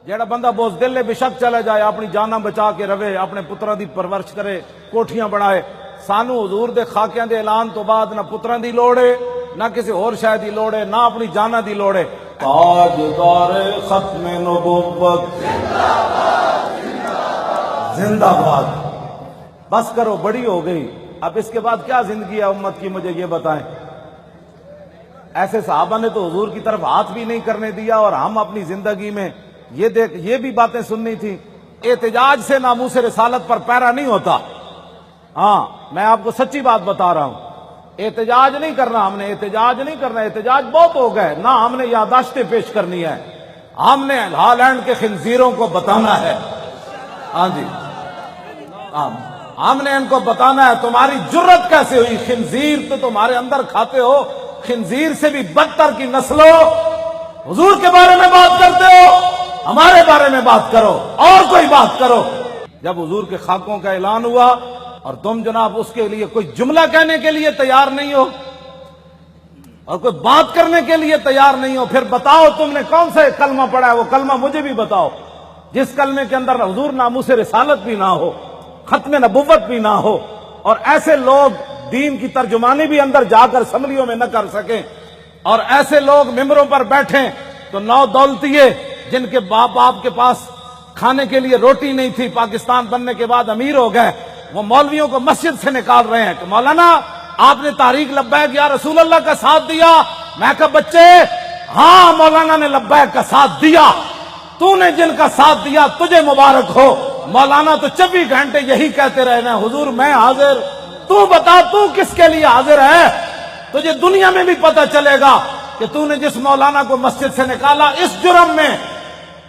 جیڑا بندہ بوزدل بے شک چلا جائے اپنی جانا بچا کے رہے اپنے پتراں دی پرورش کرے کوٹھیاں بنائے سانو حضور دے خاکیاں دے اعلان تو بعد نہ پتراں دی لوڑ ہے نہ کسی اور شے دی لوڑ ہے نہ اپنی جانا دی لوڑ ہے تاجدار ختم نبوت زندہ باد بس کرو بڑی ہو گئی اب اس کے بعد کیا زندگی ہے امت کی مجھے یہ بتائیں ایسے صحابہ نے تو حضور کی طرف ہاتھ بھی نہیں کرنے دیا اور ہم اپنی زندگی میں یہ بھی باتیں سننی تھی احتجاج سے ناموس رسالت پر پیرا نہیں ہوتا ہاں میں آپ کو سچی بات بتا رہا ہوں احتجاج نہیں کرنا ہم نے احتجاج نہیں کرنا احتجاج بہت ہو گئے نہ ہم نے یادداشتیں پیش کرنی ہے ہم نے ہالینڈ کے خنزیروں کو بتانا ہے ہاں جی ہم نے ان کو بتانا ہے تمہاری جرت کیسے ہوئی خنزیر تو تمہارے اندر کھاتے ہو خنزیر سے بھی بدتر کی نسلوں حضور کے بارے میں بات کرتے ہو ہمارے بارے میں بات کرو اور کوئی بات کرو جب حضور کے خاکوں کا اعلان ہوا اور تم جناب اس کے لیے کوئی جملہ کہنے کے لیے تیار نہیں ہو اور کوئی بات کرنے کے لیے تیار نہیں ہو پھر بتاؤ تم نے کون سا کلمہ پڑھا ہے وہ کلمہ مجھے بھی بتاؤ جس کلمے کے اندر حضور ناموس رسالت بھی نہ ہو ختم نبوت بھی نہ ہو اور ایسے لوگ دین کی ترجمانی بھی اندر جا کر اسمبلیوں میں نہ کر سکیں اور ایسے لوگ ممبروں پر بیٹھیں تو نو دولتیے جن کے باپ آپ کے پاس کھانے کے لیے روٹی نہیں تھی پاکستان بننے کے بعد امیر ہو گئے وہ مولویوں کو مسجد سے نکال رہے ہیں کہ مولانا آپ نے تحریک لبیک یا رسول اللہ کا ساتھ دیا میں کہا بچے ہاں مولانا نے لبیک کا ساتھ دیا تو نے جن کا ساتھ دیا تجھے مبارک ہو مولانا تو 24 گھنٹے یہی کہتے رہنا حضور میں حاضر تو بتا تو کس کے لیے حاضر ہے تجھے دنیا میں بھی پتہ چلے گا کہ تو نے جس مولانا کو مسجد سے نکالا اس جرم میں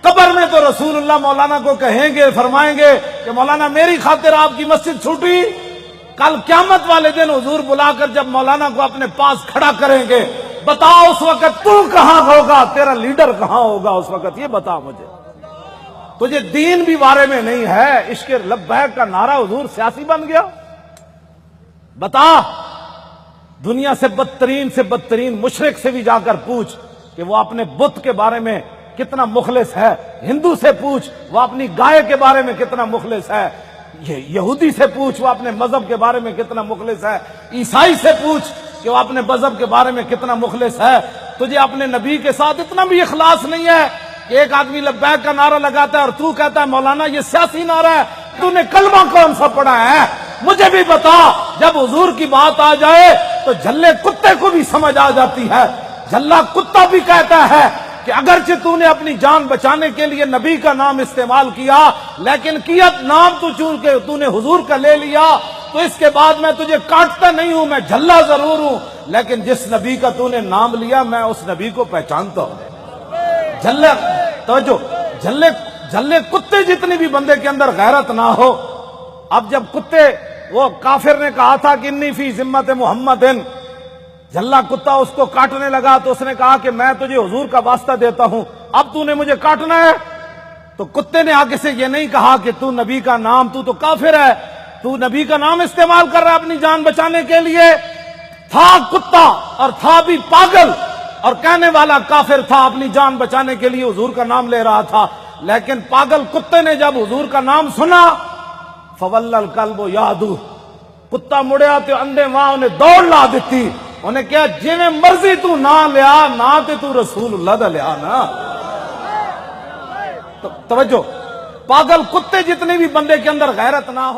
قبر میں تو رسول اللہ مولانا کو کہیں گے فرمائیں گے کہ مولانا میری خاطر آپ کی مسجد چھوٹی کل قیامت والے دن حضور بلا کر جب مولانا کو اپنے پاس کھڑا کریں گے بتاؤ اس وقت تو کہاں ہوگا تیرا لیڈر کہاں ہوگا اس وقت یہ بتا مجھے تجھے دین بھی بارے میں نہیں ہے عشق لبیک کا نعرہ حضور سیاسی بن گیا بتا دنیا سے بدترین مشرک سے بھی جا کر پوچھ کہ وہ اپنے بت کے بارے میں کتنا مخلص ہے ہندو سے پوچھ وہ اپنی گائے کے بارے میں کتنا مخلص ہے یہودی سے پوچھ وہ اپنے مذہب کے بارے میں کتنا مخلص ہے عیسائی سے پوچھ کہ وہ اپنے مذہب کے بارے میں کتنا مخلص ہے تجھے اپنے نبی کے ساتھ اتنا بھی اخلاص نہیں ہے کہ ایک آدمی لبیک کا نعرہ لگاتا ہے اور تو کہتا ہے مولانا یہ سیاسی نعرہ ہے تو نے کلمہ کون سا پڑھا ہے مجھے بھی بتا جب حضور کی بات آ جائے تو جھلے کتے کو بھی سمجھ آ جاتی ہے جھلا کتا بھی کہتا ہے کہ اگرچہ تو نے اپنی جان بچانے کے لیے نبی کا نام استعمال کیا لیکن کیت نام تو چونکہ تو نے حضور کا لے لیا تو اس کے بعد میں تجھے کاٹتا نہیں ہوں میں جھلا ضرور ہوں لیکن جس نبی کا تو نے نام لیا میں اس نبی کو پہچانتا ہوں جھلے توجہ جھلے کتے جتنے بھی بندے کے اندر غیرت نہ ہو اب جب کتے وہ کافر نے کہا تھا کہ انی فی ذمت محمد جھلا کتا اس کو کاٹنے لگا تو اس نے کہا کہ میں تجھے حضور کا واسطہ دیتا ہوں اب تو نے مجھے کاٹنا ہے تو کتے نے آگے سے یہ نہیں کہا کہ تو نبی کا نام تو کافر ہے تو نبی کا نام استعمال کر رہا ہے اپنی جان بچانے کے لیے تھا کتا اور تھا بھی پاگل اور کہنے والا کافر تھا اپنی جان بچانے کے لیے حضور کا نام لے رہا تھا لیکن پاگل کتے نے جب حضور کا نام سنا فول القلب یادو کتا مڑیا تو اندے وہاں انہیں دوڑ لا دیتی انہیں کیا جی میں مرضی تو نہ لیا نہ تو رسول اللہ دا لیا نا توجہ پاگل کتے جتنے بھی بندے کے اندر غیرت نہ ہو